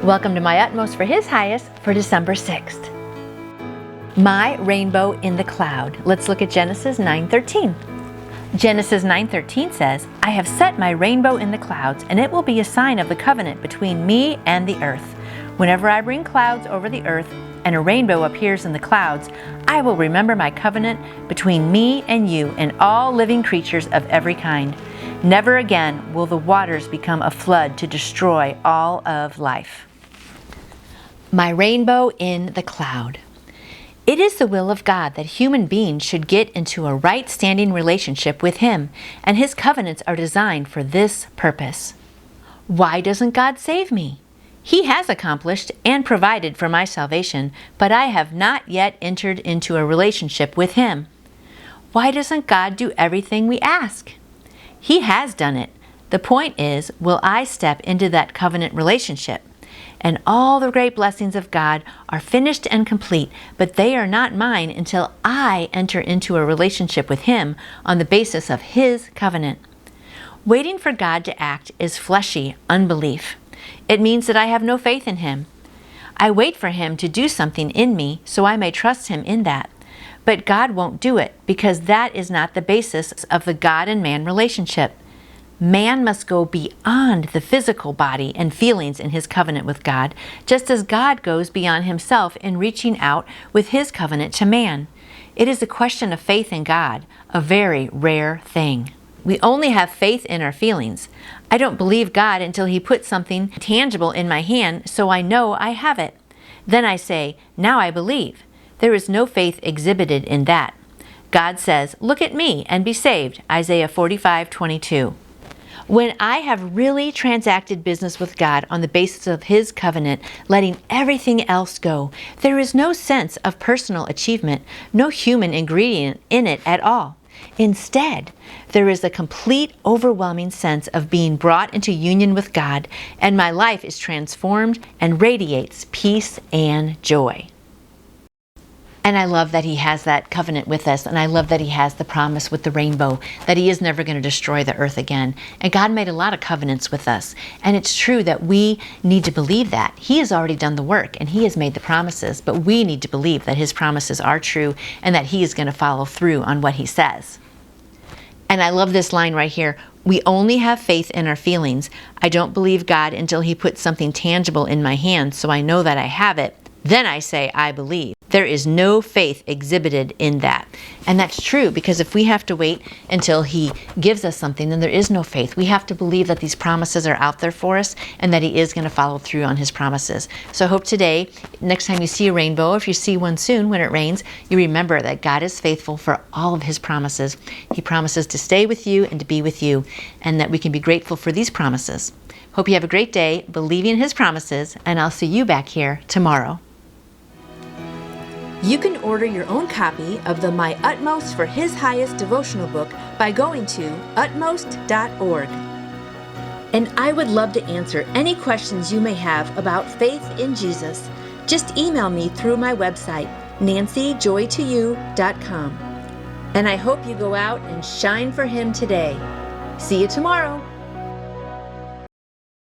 Welcome to My Utmost for His Highest for December 6th. My rainbow in the cloud. Let's look at Genesis 9:13. Genesis 9:13 says, I have set my rainbow in the clouds, and it will be a sign of the covenant between me and the earth. Whenever I bring clouds over the earth and a rainbow appears in the clouds, I will remember my covenant between me and you and all living creatures of every kind. Never again will the waters become a flood to destroy all of life. My rainbow in the cloud. It is the will of God that human beings should get into a right-standing relationship with Him, and His covenants are designed for this purpose. Why doesn't God save me? He has accomplished and provided for my salvation, but I have not yet entered into a relationship with Him. Why doesn't God do everything we ask? He has done it. The point is, will I step into that covenant relationship? And all the great blessings of God are finished and complete, but they are not mine until I enter into a relationship with Him on the basis of His covenant. Waiting for God to act is fleshy unbelief. It means that I have no faith in Him. I wait for Him to do something in me so I may trust Him in that. But God won't do it because that is not the basis of the God and man relationship. Man must go beyond the physical body and feelings in his covenant with God, just as God goes beyond himself in reaching out with His covenant to man. It is a question of faith in God, a very rare thing. We only have faith in our feelings. I don't believe God until He puts something tangible in my hand so I know I have it. Then I say, now I believe. There is no faith exhibited in that. God says, look at me and be saved, Isaiah 45:22. When I have really transacted business with God on the basis of His covenant, letting everything else go, there is no sense of personal achievement, no human ingredient in it at all. Instead, there is a complete, overwhelming sense of being brought into union with God, and my life is transformed and radiates peace and joy. And I love that He has that covenant with us, and I love that He has the promise with the rainbow, that He is never going to destroy the earth again. And God made a lot of covenants with us, and it's true that we need to believe that. He has already done the work, and He has made the promises, but we need to believe that His promises are true and that He is going to follow through on what He says. And I love this line right here. We only have faith in our feelings. I don't believe God until He puts something tangible in my hand so I know that I have it. Then I say, I believe. There is no faith exhibited in that. And that's true, because if we have to wait until He gives us something, then there is no faith. We have to believe that these promises are out there for us and that He is going to follow through on His promises. So I hope today, next time you see a rainbow, if you see one soon when it rains, you remember that God is faithful for all of His promises. He promises to stay with you and to be with you, and that we can be grateful for these promises. Hope you have a great day, believing His promises, and I'll see you back here tomorrow. You can order your own copy of the My Utmost for His Highest devotional book by going to utmost.org. And I would love to answer any questions you may have about faith in Jesus. Just email me through my website, nancyjoytoyou.com. And I hope you go out and shine for Him today. See you tomorrow.